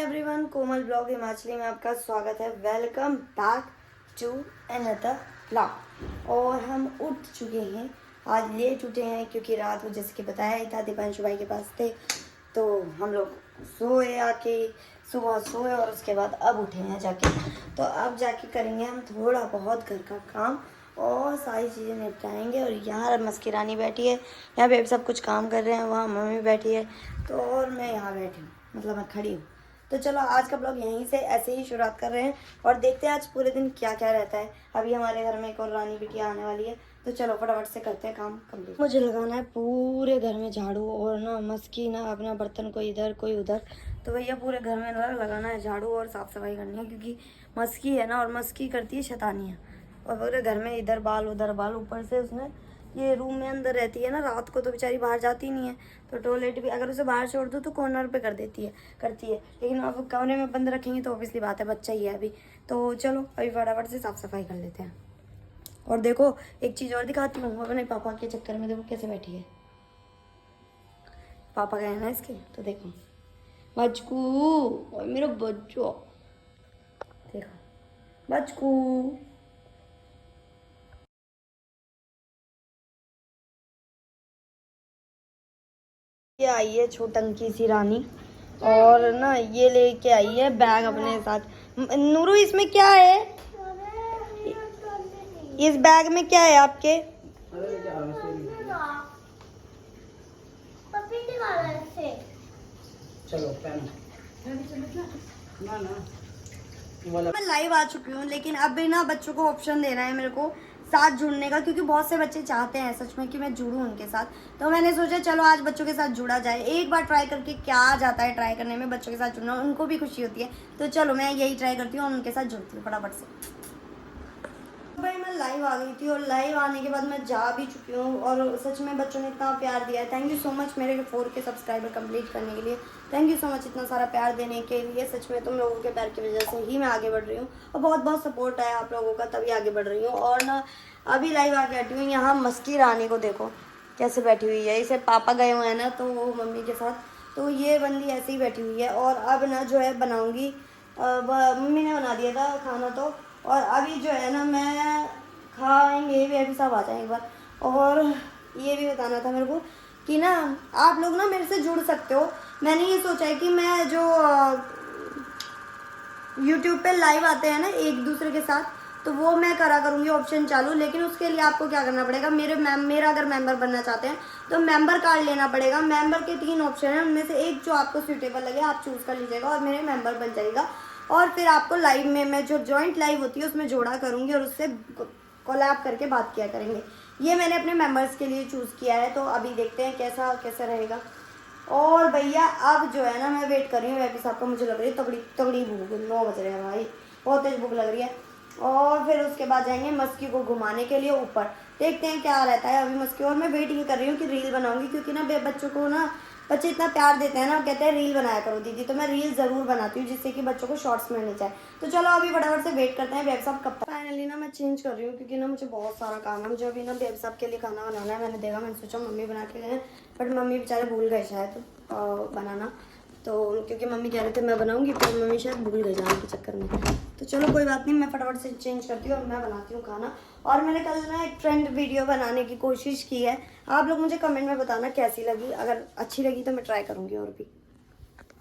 Everyone, कोमल blog Himachali में आपका स्वागत है। Welcome back to another blog. और हम उठ चुके हैं, आज लेट उठे हैं क्योंकि रात को जैसे कि बताया ही था दीपांशु भाई के पास थे, तो हम लोग सोए, आके सुबह सोए और उसके बाद अब उठे हैं जाके। तो अब जाके करेंगे हम थोड़ा बहुत घर का काम और सारी चीज़ें निपटाएंगे। और यहाँ मस्किरानी बैठी है, यहाँ पे सब कुछ काम कर रहे हैं, वहाँ मम्मी बैठी है, तो और मैं यहाँ बैठी हूँ, मतलब मैं खड़ी हूँ। तो चलो आज का ब्लॉग यहीं से ऐसे ही शुरुआत कर रहे हैं और देखते हैं आज पूरे दिन क्या क्या रहता है। अभी हमारे घर में एक और रानी बिटिया आने वाली है, तो चलो फटाफट से करते हैं काम कंप्लीट। मुझे लगाना है पूरे घर में झाड़ू, और ना मस्की ना अपना बर्तन कोई इधर कोई उधर, तो भैया पूरे घर में लगाना है झाड़ू और साफ़ सफाई करनी है, क्योंकि मस्की है ना, और मस्की करती है शैतानियाँ, और पूरे घर में इधर बाल उधर बाल। ऊपर से उसने ये रूम में अंदर रहती है ना, रात को तो बेचारी बाहर जाती नहीं है, तो टॉयलेट भी अगर उसे बाहर छोड़ दो तो कॉर्नर पे करती है। लेकिन अब कमरे में बंद रखेंगे तो ऑब्वियसली बात है, बच्चा ही है अभी। तो चलो अभी फटाफट से साफ़ सफाई कर लेते हैं। और देखो एक चीज़ और दिखाती हूँ, अपने पापा के चक्कर में देखो कैसे बैठी है। पापा गए ना इसके, तो देखो बचकू, और मेरा बच्चो देखो बचकू। ये आई है छोटंकी सी रानी, और ना ये लेके आई है बैग अपने साथ। नूरू इसमें क्या है, इस बैग में क्या है आपके? चलो मैं लाइव आ चुकी हूँ, लेकिन अब भी ना बच्चों को ऑप्शन देना है मेरे को साथ जुड़ने का, क्योंकि बहुत से बच्चे चाहते हैं सच में कि मैं जुड़ूं उनके साथ। तो मैंने सोचा चलो आज बच्चों के साथ जुड़ा जाए, एक बार ट्राई करके क्या जाता है ट्राई करने में, बच्चों के साथ जुड़ना उनको भी खुशी होती है। तो चलो मैं यही ट्राई करती हूँ और उनके साथ जुड़ती हूँ फटाफट से। भाई मैं लाइव आ गई थी, और लाइव आने के बाद मैं जा भी चुकी हूँ, और सच में बच्चों ने इतना प्यार दिया है। थैंक यू सो मच मेरे 4K सब्सक्राइबर कंप्लीट करने के लिए। थैंक यू सो मच इतना सारा प्यार देने के लिए। सच में तुम लोगों के प्यार की वजह से ही मैं आगे बढ़ रही हूँ, और बहुत बहुत सपोर्ट है आप लोगों का, तभी आगे बढ़ रही हूँ। और ना अभी लाइव आके बैठी हूँ, यहाँ मस्की रानी को देखो कैसे बैठी हुई है। इसे पापा गए हुए हैं ना, तो वो मम्मी के साथ, तो ये बंदी ऐसे ही बैठी हुई है। और अब ना जो है बनाऊँगी, मम्मी ने बना दिया था खाना, तो और अभी जो है ना मैं खाएंगे भी, अभी सब आ जाए एक बार। और ये भी बताना था मेरे को कि ना आप लोग ना मेरे से जुड़ सकते हो। मैंने ये सोचा है कि मैं जो यूट्यूब पे लाइव आते हैं ना एक दूसरे के साथ, तो वो मैं करा करूँगी ऑप्शन चालू। लेकिन उसके लिए आपको क्या करना पड़ेगा, मेरा अगर मेंबर बनना चाहते हैं तो मेंबर कार्ड लेना पड़ेगा। मेंबर के 3 ऑप्शन हैं, उनमें से एक जो आपको सूटेबल लगे आप चूज़ कर लीजिएगा और मेरे मेंबर बन जाएगा। और फिर आपको लाइव में मैं जो जॉइंट लाइव होती है उसमें जोड़ा करूँगी, और उससे कोलैब करके बात किया करेंगे। ये मैंने अपने मेंबर्स के लिए चूज़ किया है, तो अभी देखते हैं कैसा रहेगा। और भैया अब जो है ना मैं वेट कर रही हूँ वैपी साहब का, मुझे लग रही है तगड़ी तगड़ी भूख, 9 बज रहे हैं भाई, बहुत तेज भूख लग रही है। और फिर उसके बाद जाएंगे मस्की को घुमाने के लिए ऊपर, देखते हैं क्या रहता है अभी मस्की। और मैं वेट ये कर रही हूँ कि रील बनाऊंगी, क्योंकि ना बच्चों को ना बच्चे इतना प्यार देते हैं ना, कहते हैं रील बनाया करो दीदी, तो मैं रील ज़रूर बनाती हूँ जिससे कि बच्चों को शॉर्ट्स मिलने जाए। तो चलो अभी फटाफट से वेट करते हैं बेब साहब कब तक। फाइनली ना मैं चेंज कर रही हूँ, क्योंकि ना मुझे बहुत सारा काम है। मुझे अभी ना बेब साहब के लिए खाना बनाना है, मैंने देखा, मैंने सोचा मम्मी बना के गए, बट मम्मी बेचारे भूल गए शायद बनाना, तो क्योंकि मम्मी कह रहे थे मैं बनाऊंगी, पर मम्मी शायद भूल गए जाने के चक्कर में। तो चलो कोई बात नहीं, मैं फटाफट से चेंज करती हूँ और मैं बनाती हूँ खाना। और मैंने कल ना एक ट्रेंड वीडियो बनाने की कोशिश की है, आप लोग मुझे कमेंट में बताना कैसी लगी, अगर अच्छी लगी तो मैं ट्राई करूँगी। और भी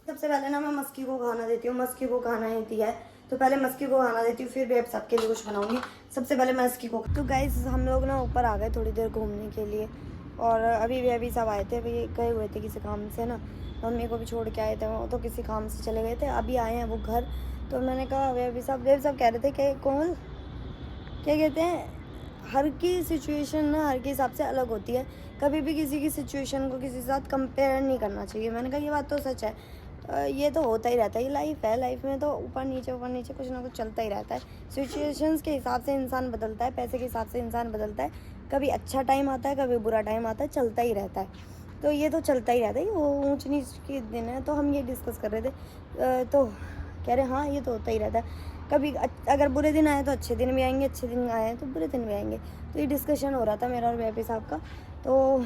सबसे पहले ना मैं मस्की को खाना देती हूँ, मस्की को खाना ही दिया है, तो पहले मस्की को खाना देती हूँ, फिर बेब सबके लिए कुछ बनाऊँगी। सबसे पहले मस्की को। तो गाइस हम लोग ना ऊपर आ गए थोड़ी देर घूमने के लिए, और अभी सब आए थे, अभी गए हुए थे किसी काम से ना, मम्मी को भी छोड़ के आए थे, वो तो किसी काम से चले गए थे, अभी आए हैं वो घर। तो मैंने कहा वेब सब कह रहे थे कि कौन क्या कहते हैं, हर की सिचुएशन ना हर के हिसाब से अलग होती है, कभी भी किसी की सिचुएशन को किसी के साथ कंपेयर नहीं करना चाहिए। मैंने कहा ये बात तो सच है, ये तो होता ही रहता है, ये लाइफ है, लाइफ में तो ऊपर नीचे कुछ ना कुछ चलता ही रहता है। सिचुएशंस के हिसाब से इंसान बदलता है, पैसे के हिसाब से इंसान बदलता है, कभी अच्छा टाइम आता है कभी बुरा टाइम आता है, चलता ही रहता है। तो ये तो चलता ही रहता है, वो ऊंच नीच के दिन है, तो हम ये डिस्कस कर रहे थे, तो कह रहे हाँ ये तो होता ही रहता है, कभी अगर बुरे दिन आए तो अच्छे दिन भी आएंगे, अच्छे दिन आए तो बुरे दिन भी आएंगे। तो ये डिस्कशन हो रहा था मेरा और वेपी साहब का। तो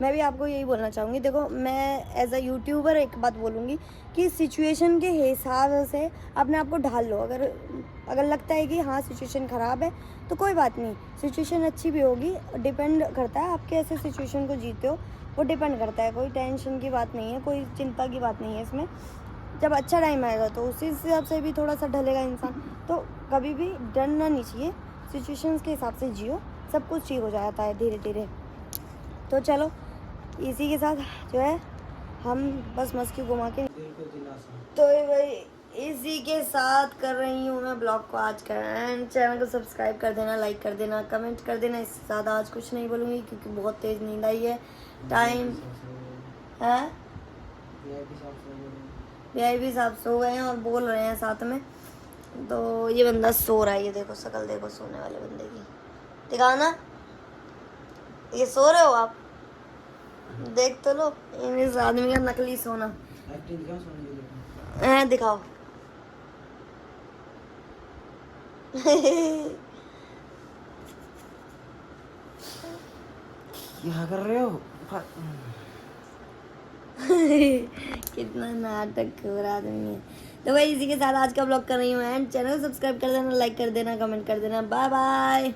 मैं भी आपको यही बोलना चाहूँगी। देखो मैं एज अ यूट्यूबर एक बात बोलूँगी कि सिचुएशन के हिसाब से अपने आप को ढाल लो। अगर लगता है कि हाँ सिचुएशन ख़राब है तो कोई बात नहीं, सिचुएशन अच्छी भी होगी, डिपेंड करता है आप कैसे सिचुएशन को जीते हो, वो डिपेंड करता है। कोई टेंशन की बात नहीं है, कोई चिंता की बात नहीं है इसमें। जब अच्छा टाइम आएगा तो उसी हिसाब से भी थोड़ा सा ढलेगा इंसान। तो कभी भी डरना नहीं चाहिए, सिचुएशंस के हिसाब से जियो, सब कुछ ठीक हो जाता है धीरे धीरे। तो चलो इसी के साथ जो है हम बस मस्ती घुमा के, तो भाई इसी के साथ कर रही हूँ मैं ब्लॉग को आज का एंड। चैनल को सब्सक्राइब कर देना, लाइक कर देना, कमेंट कर देना। इससे ज़्यादा आज कुछ नहीं बोलूँगी क्योंकि बहुत तेज़ नींद आई है। टाइम है, वीआईपी साहब सो गए हैं और बोल रहे हैं साथ में। तो ये बंदा सो रहा है, ये देखो शक्ल देखो सोने वाले बंदे की, दिखाओ ना, ये सो रहे हो आप, देख तो लो इस आदमी का नकली सोना है, दिखाओ। क्या कर रहे हो? कितना नाटक हो रहा आदमी है। तो भाई इसी के साथ आज का ब्लॉग कर रही हूँ एंड। चैनल को सब्सक्राइब कर देना, लाइक कर देना, कमेंट कर देना। Bye bye.